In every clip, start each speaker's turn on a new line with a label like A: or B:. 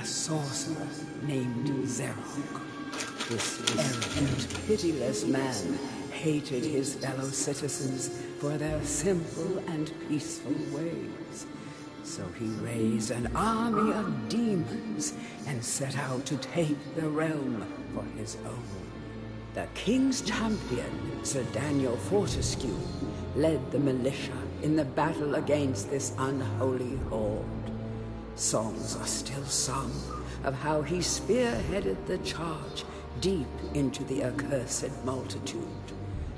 A: a sorcerer named Zerok. This arrogant, pitiless man hated his fellow citizens for their simple and peaceful ways. So he raised an army of demons and set out to take the realm for his own. The king's champion, Sir Daniel Fortescue, led the militia in the battle against this unholy horde. Songs are still sung of how he spearheaded the charge deep into the accursed multitude,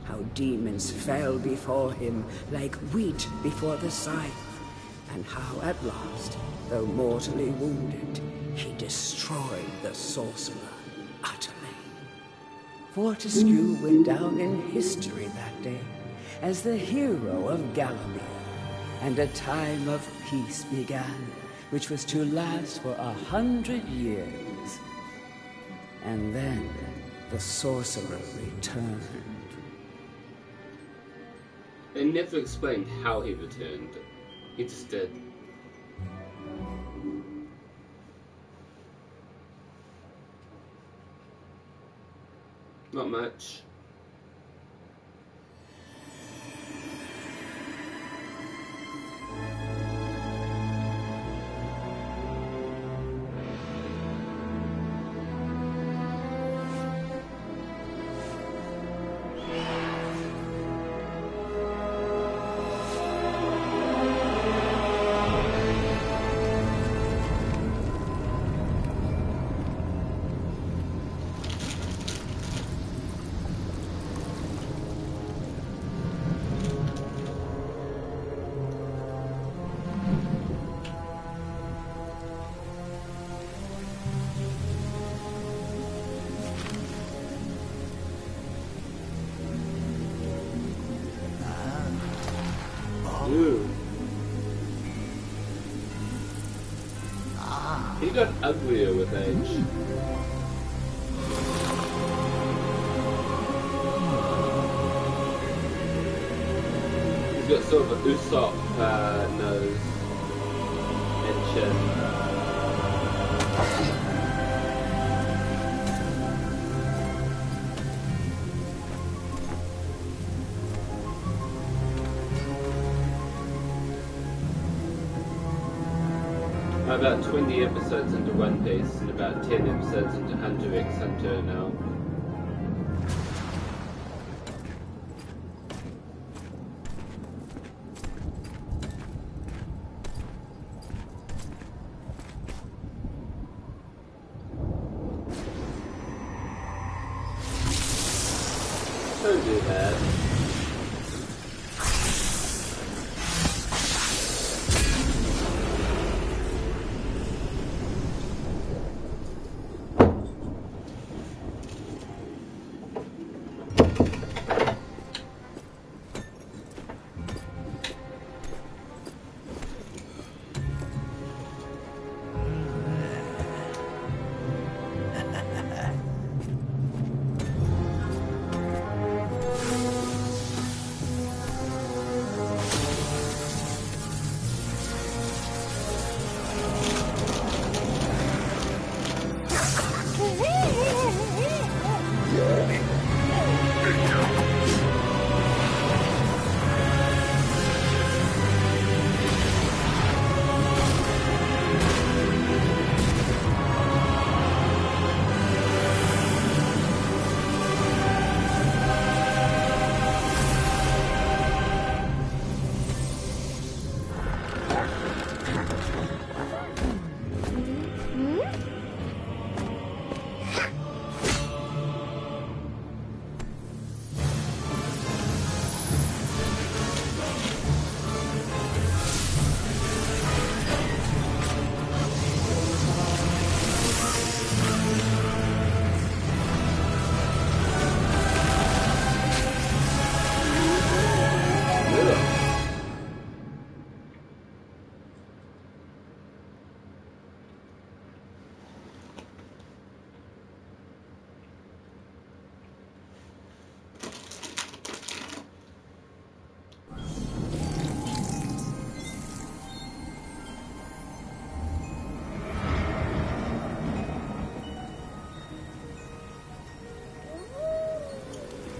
A: how demons fell before him like wheat before the scythe, and how at last, though mortally wounded, he destroyed the sorcerer utterly. Fortescue went down in history that day as the hero of Galloway, and a time of peace began, which was to last for 100 years. And then the sorcerer returned.
B: They never explained how he returned. He just did. Not much. He got uglier with age. He's got sort of a Usopp nose and chin. About 20 episodes into One Piece and about 10 episodes into Hunter x Hunter now. Don't do that.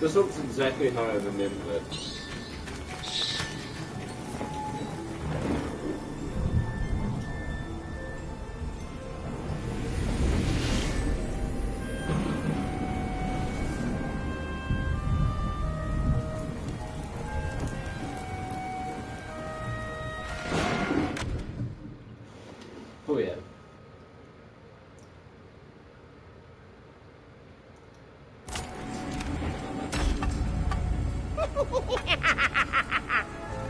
B: This looks exactly how I remember it. Oh yeah.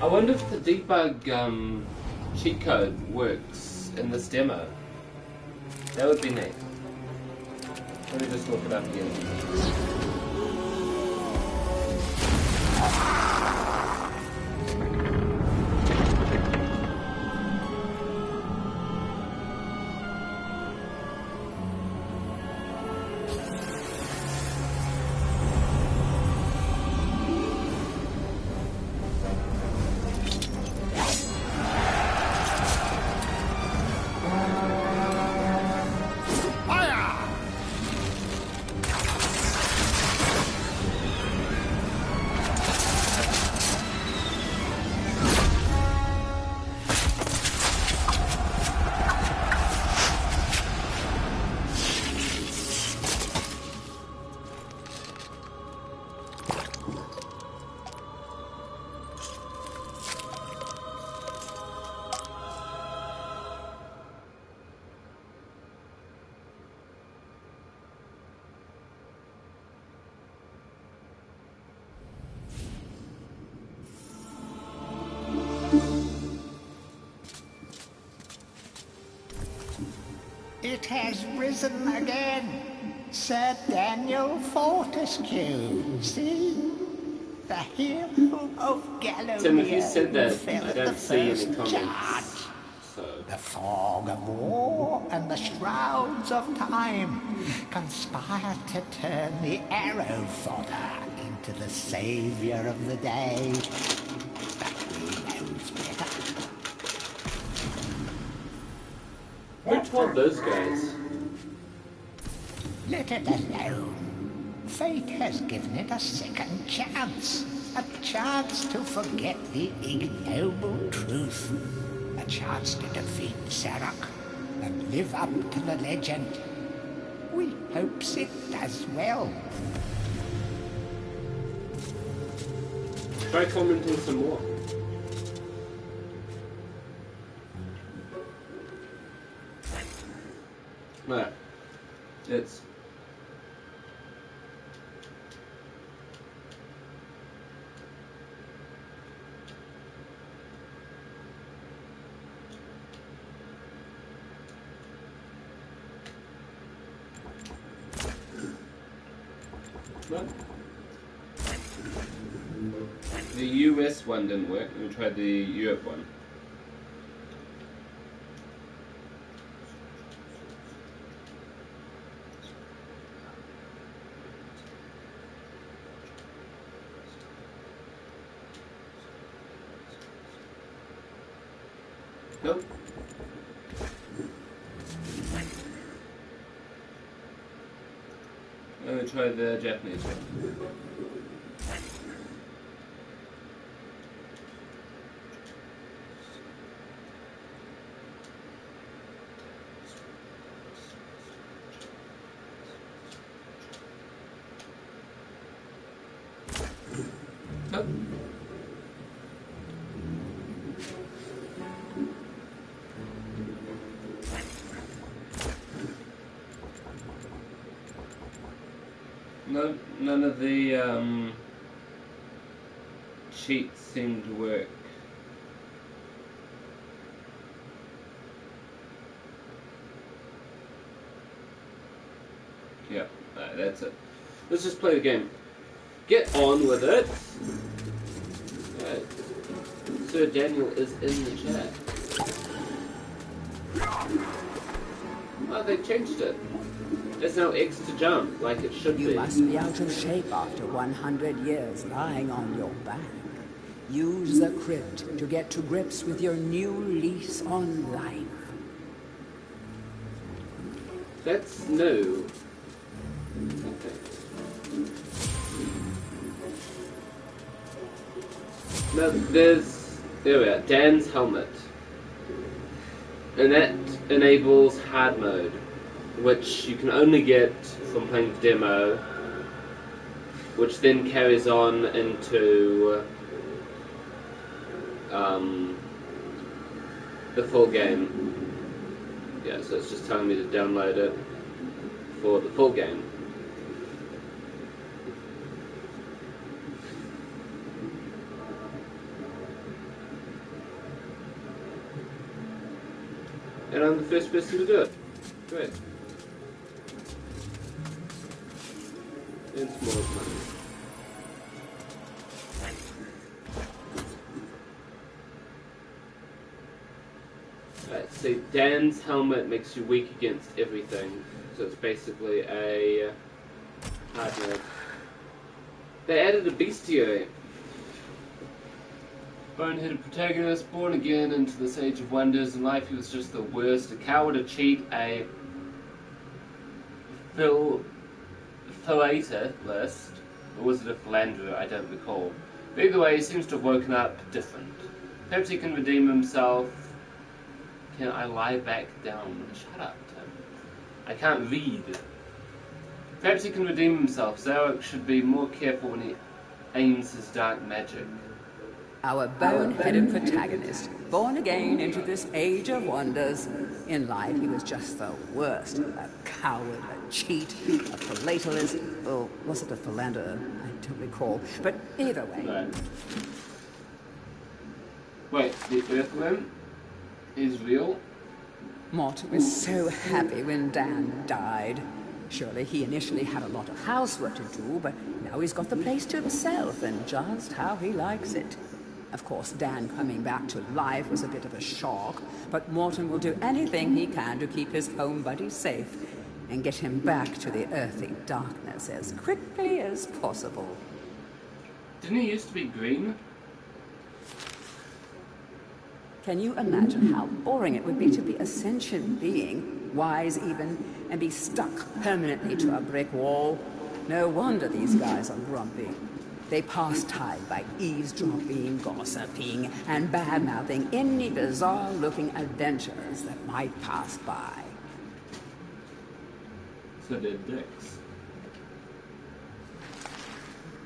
B: I wonder if the debug cheat code works in this demo. That would be neat. Let me just look it up again.
C: It has risen again. Sir Daniel Fortescue, see? The hero of Galloway.
B: Tim, if you said that,
C: fell
B: I
C: at
B: don't
C: the
B: see any
C: first
B: comments.
C: charge.
B: So,
C: The fog of war and the shrouds of time conspire to turn the arrow fodder into the saviour of the day. But he knows better.
B: who told those guys?
C: Let it alone. Fate has given it a second chance. A chance to forget the ignoble truth. A chance to defeat Zarok and live up to the legend. We hopes it does well.
B: Try commenting some more. No. It's... No. The US one didn't work. We tried the Europe one. Nope. Let me try the Japanese one. Nope. No, none of the cheats seem to work. Yeah, that's it. Let's just play the game. Get on with it. Right. Sir Daniel is in the chat. Oh, they changed it. There's now X to jump, like it should be.
A: You must be out of shape after 100 years lying on your back. Use the crypt to get to grips with your new lease on life.
B: That's new. Okay. No, there we are, Dan's helmet. And that enables hard mode, which you can only get from playing the demo, which then carries on into the full game. Yeah, so it's just telling me to download it for the full game. And I'm the first person to do it. Great. And small money. Right, so Dan's helmet makes you weak against everything. So it's basically a hard mode. They added a bestiary. Boneheaded protagonist, born again into this age of wonders. In life he was just the worst. A coward, a cheat, a philatelist. Or was it a philanderer? I don't recall. But either way, he seems to have woken up different. Perhaps he can redeem himself. Can I lie back down? Shut up, Tim. I can't read. Perhaps he can redeem himself. Zarok should be more careful when he aims his dark magic.
A: Our bone-headed protagonist, born again into this age of wonders. In life, he was just the worst. A coward, a cheat, a philatelist, or was it a philanderer? I don't recall. But either way.
B: Right. Wait, the Earthworm is real?
A: Morton was so happy when Dan died. Surely he initially had a lot of housework to do, but now he's got the place to himself and just how he likes it. Of course, Dan coming back to life was a bit of a shock, but Morton will do anything he can to keep his home buddy safe and get him back to the earthly darkness as quickly as possible.
B: Didn't he used to be green?
A: Can you imagine how boring it would be to be a sentient being, wise even, and be stuck permanently to a brick wall? No wonder these guys are grumpy. They pass time by eavesdropping, gossiping, and bad-mouthing any bizarre-looking adventurers that might pass by.
B: So they're dicks.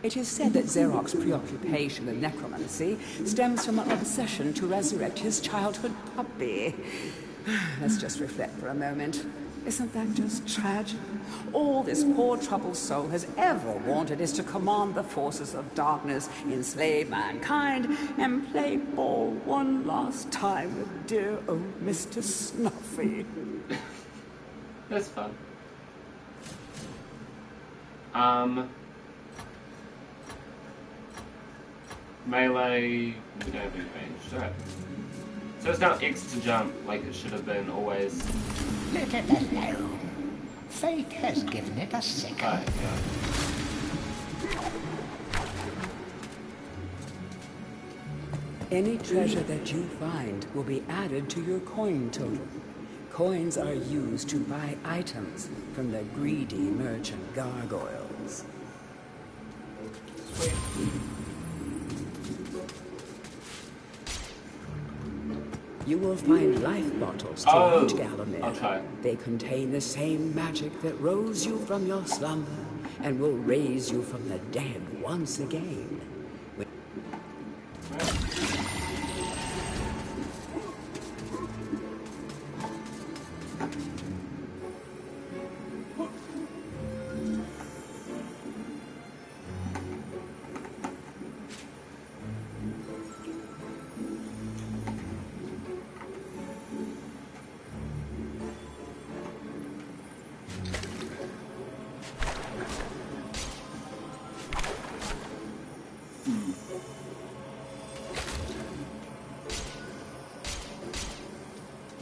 A: It is said that Zarok's preoccupation with necromancy stems from an obsession to resurrect his childhood puppy. Let's just reflect for a moment. Isn't that just tragic? All this poor troubled soul has ever wanted is to command the forces of darkness, enslave mankind, and play ball one last time with dear old Mr. Snuffy.
B: That's fun. Melee, we don't have any range. Alright. So it's now X to jump, like it should have been always.
C: Let it alone. Fate has given it a second.
B: Right, yeah.
A: Any treasure that you find will be added to your coin total. Coins are used to buy items from the greedy merchant gargoyles.
B: Sweet.
A: You will find life bottles throughout Gallowmere.
B: I'll try.
A: They contain the same magic that rose you from your slumber and will raise you from the dead once again.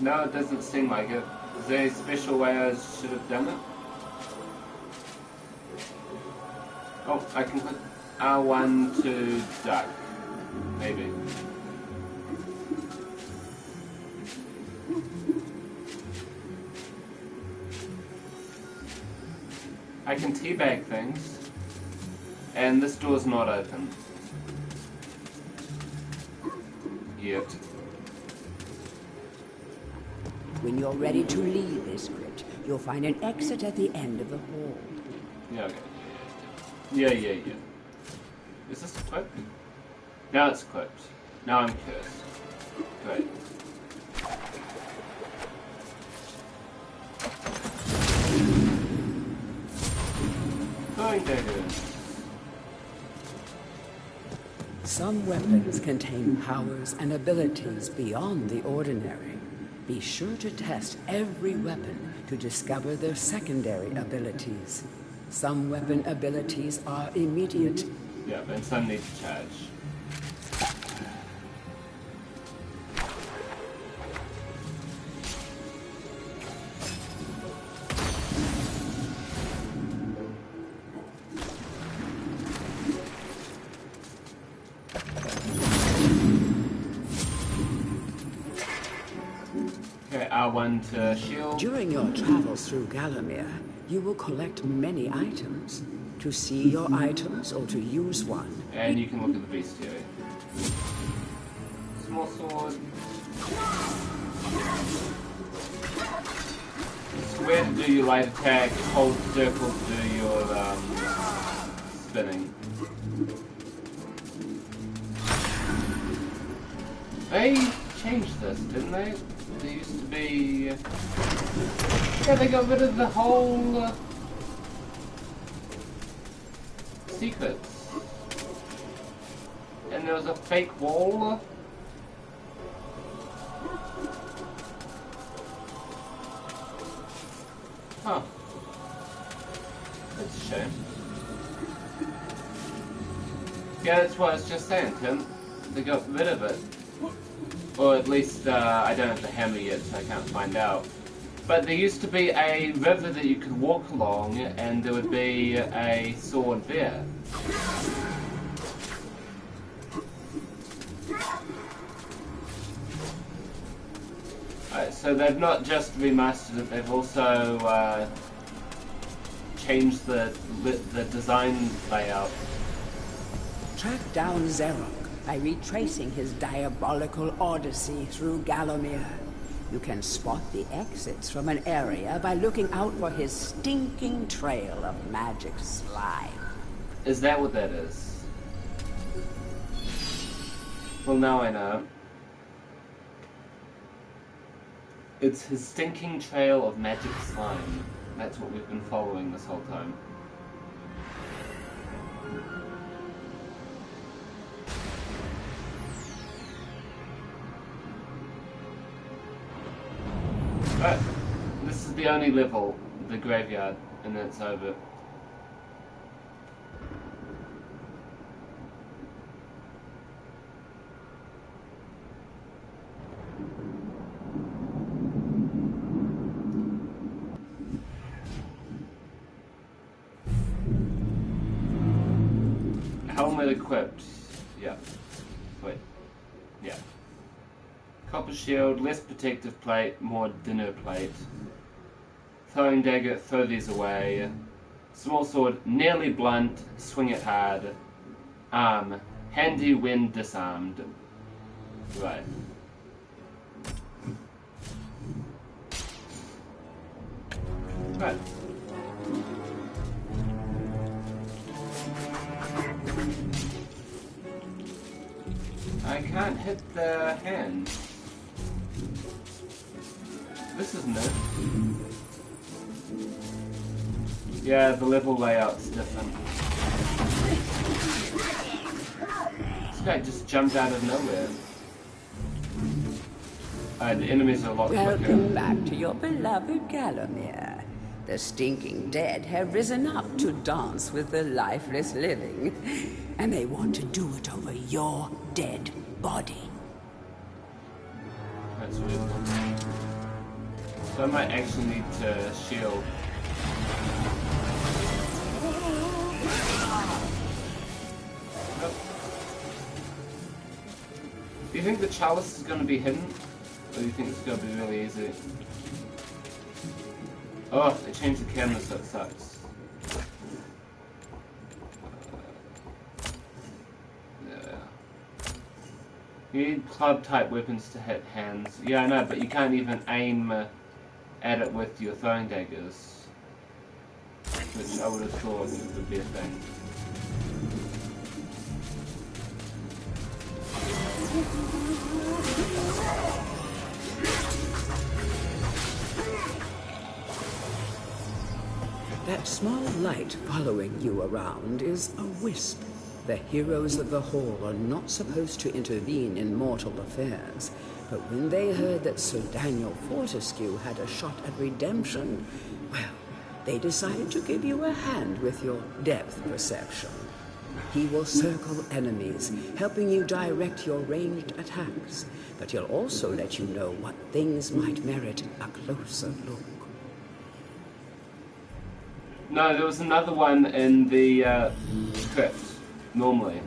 B: No, it doesn't seem like it. Is there any special way I should have done it? Oh, I can click R1 to duck. Maybe. I can teabag things. And this door's not open. yet.
A: When you're ready to leave this crypt, you'll find an exit at the end of the hall.
B: Yeah, okay. Yeah. Is this equipped? Now it's equipped. Now I'm cursed. Great. Going daggers.
A: Some weapons contain powers and abilities beyond the ordinary. Be sure to test every weapon to discover their secondary abilities. Some weapon abilities are immediate.
B: Yeah, and some need to charge. Okay, R1 to shield.
A: During your travels through Gallowmere, you will collect many items. To see your items or to use one.
B: And you can look at the bestiary. Small sword. Square to do your light attack, hold circle to do your spinning. They changed this, didn't they? There used to be... yeah, they got rid of the whole... secrets. And there was a fake wall. Huh. That's a shame. Yeah, that's what I was just saying, Tim. They got rid of it. Or at least, I don't have the hammer yet, so I can't find out. But there used to be a river that you could walk along, and there would be a sword there. So they've not just remastered it, they've also changed the design layout.
A: Track down Xerok by retracing his diabolical odyssey through Gallowmere. You can spot the exits from an area by looking out for his stinking trail of magic slime.
B: Is that what that is? Well, now I know. It's his stinking trail of magic slime. That's what we've been following this whole time. But this is the only level, the graveyard, and then it's over. Helmet equipped. Yeah. Wait. Yeah. Copper shield, less protective plate, more dinner plate. Throwing dagger, throw these away. Small sword, nearly blunt, swing it hard. Arm, handy when disarmed. Right. Right. I can't hit the hand. This isn't it. Yeah, the level layout's different. This guy just jumped out of nowhere. The enemies are a lot quicker.
A: Welcome back to your beloved Gallowmere. The stinking dead have risen up to dance with the lifeless living, and they want to do it over your dead body.
B: That's weird. So I might actually need to shield. Nope. Do you think the chalice is going to be hidden? Or do you think it's going to be really easy? Oh, they changed the camera so it sucks. You need club-type weapons to hit hands. Yeah, I know, but you can't even aim at it with your throwing daggers. Which I would have thought would be a thing.
A: That small light following you around is a wisp. The heroes of the Hall are not supposed to intervene in mortal affairs, but when they heard that Sir Daniel Fortescue had a shot at redemption, well, they decided to give you a hand with your depth perception. He will circle enemies, helping you direct your ranged attacks, but he'll also let you know what things might merit a closer look.
B: No, there was another one in the crypt, normally.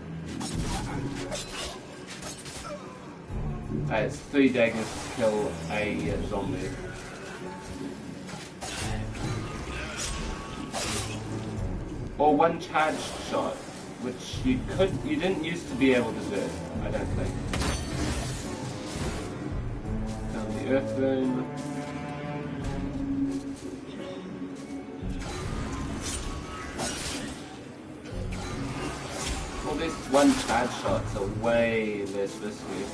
B: It's 3 daggers to kill a zombie. Or 1 charged shot, which you didn't used to be able to do, I don't think. Down the earth rune. Well, these 1 charge shots are way less risky.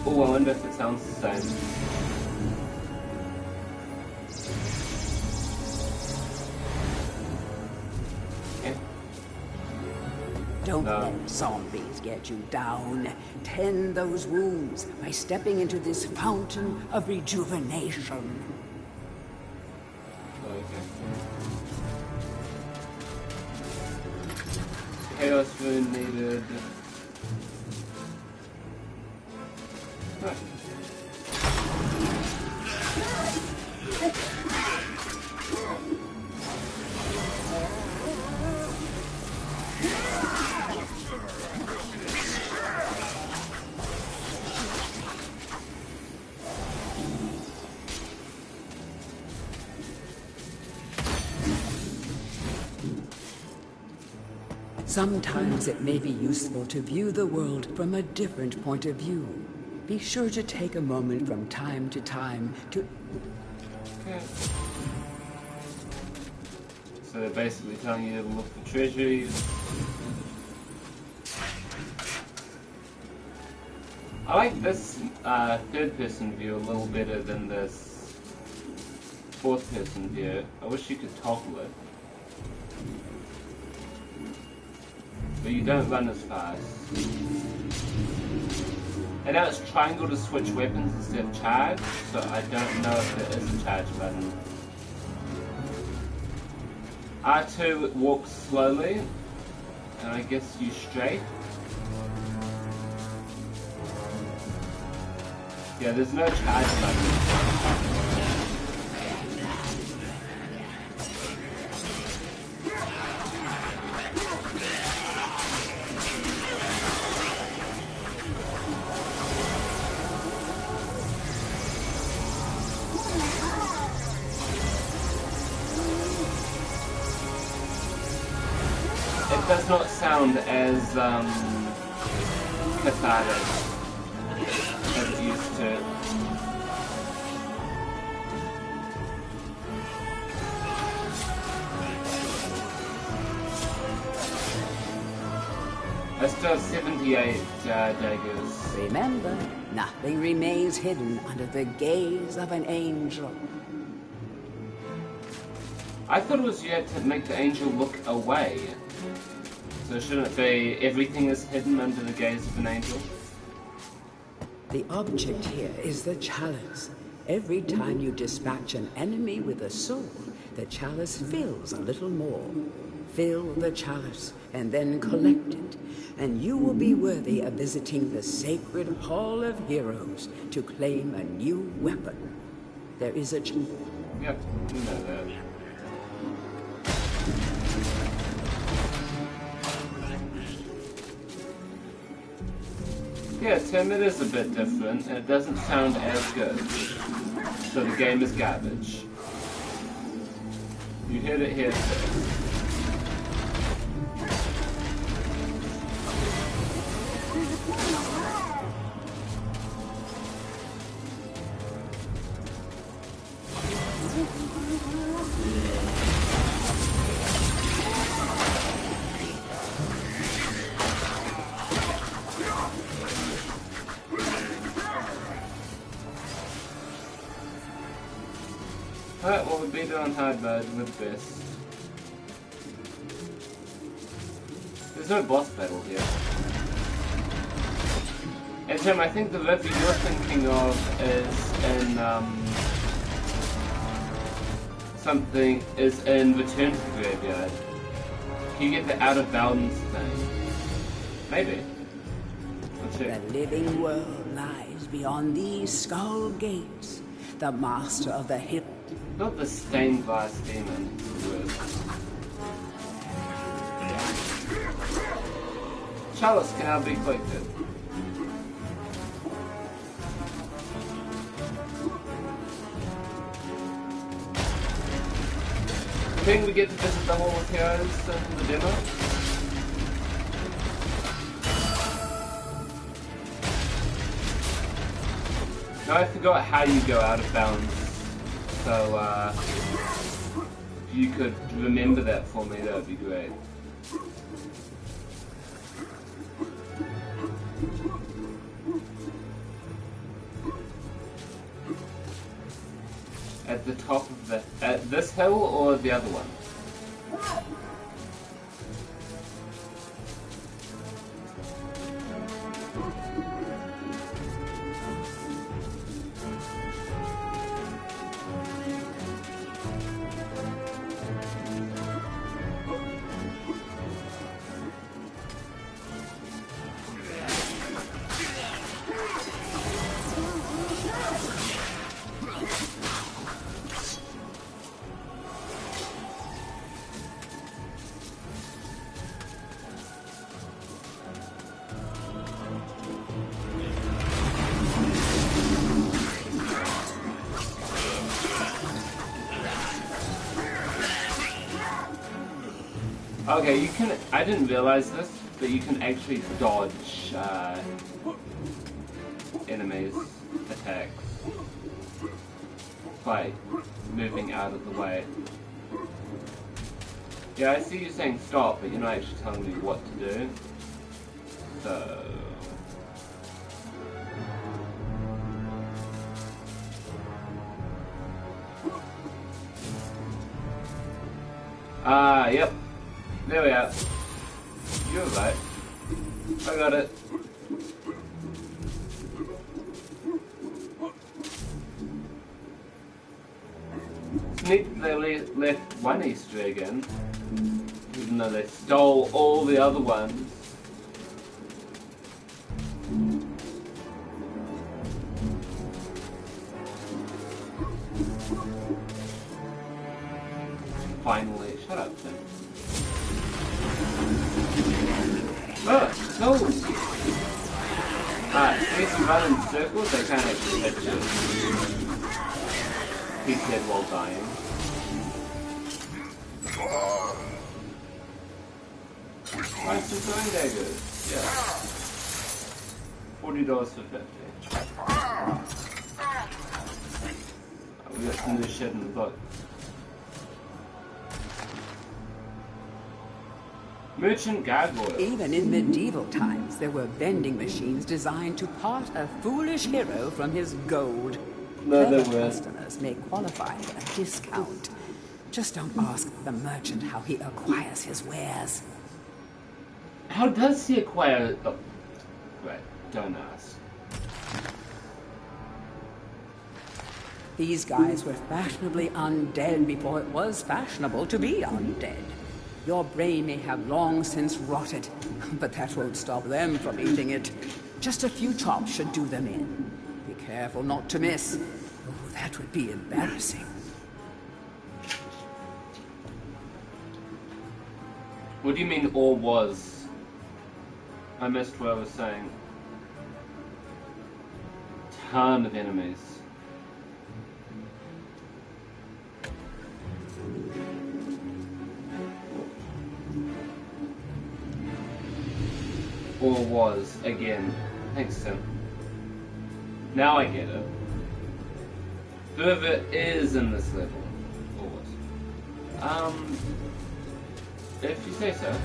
B: Oh, I wonder if it sounds the same.
A: Don't let zombies get you down. Tend those wounds by stepping into this fountain of rejuvenation.
B: Okay. Chaos rune needed. Right.
A: Sometimes it may be useful to view the world from a different point of view. Be sure to take a moment from time to time to...
B: Okay. So they're basically telling you to look for treasuries. I like this third-person view a little better than this fourth-person view. I wish you could toggle it. But you don't run as fast. And now it's triangle to switch weapons instead of charge, so I don't know if there is a charge button. R2 walks slowly, and I guess you straight. Yeah, there's no charge button. It does not sound as cathartic as it used to. I still have 78 daggers.
A: Remember, nothing remains hidden under the gaze of an angel.
B: I thought it was you had to make the angel look away. So shouldn't it be everything is hidden under the gaze of an angel?
A: The object here is the chalice. Every time you dispatch an enemy with a sword, the chalice fills a little more. Fill the chalice and then collect it, and you will be worthy of visiting the sacred Hall of Heroes to claim a new weapon. There is a...
B: Yep, you know that. Yeah, Tim, it is a bit different, and it doesn't sound as good. So the game is garbage. You heard it here first. Alright, well, we'll beat it on hard mode with best. There's no boss battle here. And Tim, I think the river you're thinking of is in, something is in Return to the Graveyard. Can you get the out of bounds thing? Maybe. Let's see.
A: The living world lies beyond these skull gates. The master of the hip.
B: Not the stained glass demon. Chalice can now be collected. I think we get to visit the Hall of Heroes in the demo. Now I forgot how you go out of bounds, so if you could remember that for me, that would be great. At the top of the... at this hill or the other one? Okay, you can... I didn't realize this, but you can actually dodge enemies' attacks by moving out of the way. Yeah, I see you saying stop, but you're not actually telling me what to do. So... yep. There we are. You're right. I got it. It's neat that they left one Easter egg in, even though they stole all the other ones. Finally, shut up, Tim. Oh, no! Since you run in circles, they can't actually hit you. He's dead while dying. Price of throwing daggers. Yeah. $40 for 50. We got some new shit in the book. Merchant gargoyle.
A: Even in medieval times, there were vending machines designed to part a foolish hero from his gold.
B: No, there
A: Clever
B: weren't.
A: customers may qualify for a discount. Just don't ask the merchant how he acquires his wares.
B: How does he acquire... oh, right, don't ask.
A: These guys were fashionably undead before it was fashionable to be undead. Your brain may have long since rotted, but that won't stop them from eating it. Just a few chops should do them in. Be careful not to miss. Oh, that would be embarrassing.
B: What do you mean, or was? I missed what I was saying. Ton of enemies. Or was, again. Thanks, Tim. Now I get it. Whoever is in this level. Or what? If you say so.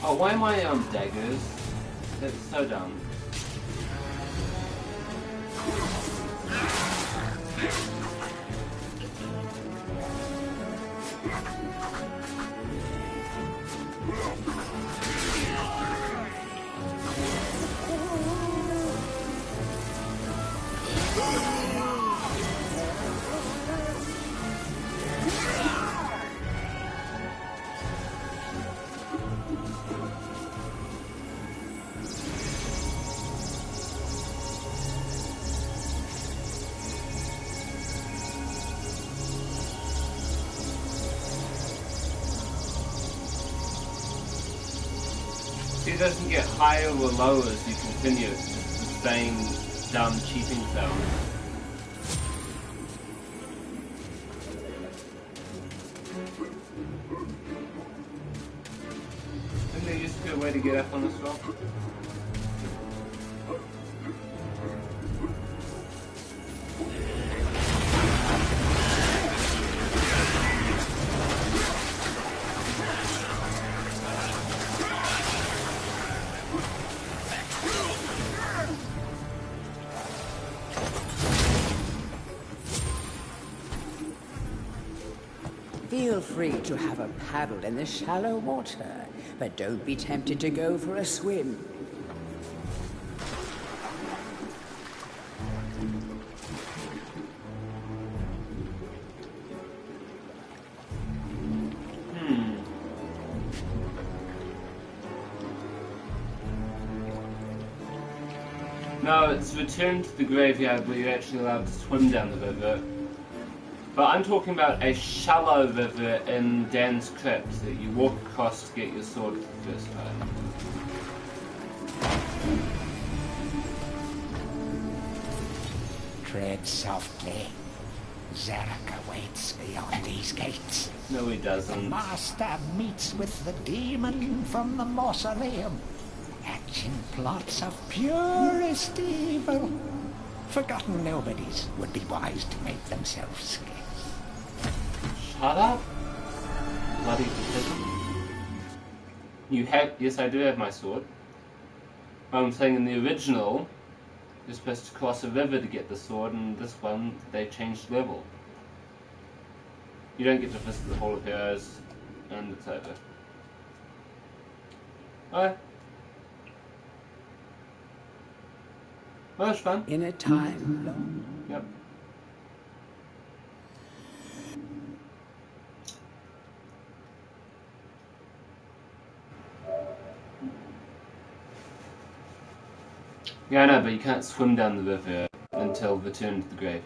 B: Oh, why am I on daggers? That's so dumb. it doesn't get higher or lower as you continue. It's just the same dumb cheating sound. Isn't there used to be a way to get up on this rock?
A: Feel free to have a paddle in the shallow water, but don't be tempted to go for a swim.
B: No, it's return to the graveyard where you're actually allowed to swim down the river. But I'm talking about a shallow river in Dan's Crypt that you walk across to get your sword for the first time.
C: Tread softly. Zarok awaits beyond these gates.
B: No, he doesn't.
C: Master meets with the demon from the mausoleum, hatching plots of purest evil. Forgotten nobodies would be wise to make themselves scarce.
B: Shut up! Bloody peasant. You have... Yes, I do have my sword. I'm saying in the original, you're supposed to cross a river to get the sword, and this one, they changed level. You don't get to visit the Hall of Heroes, and it's over. Okay. Well, that's fun.
A: In a time long.
B: Yep. Yeah, I know, but you can't swim down the river until Return to the Grave.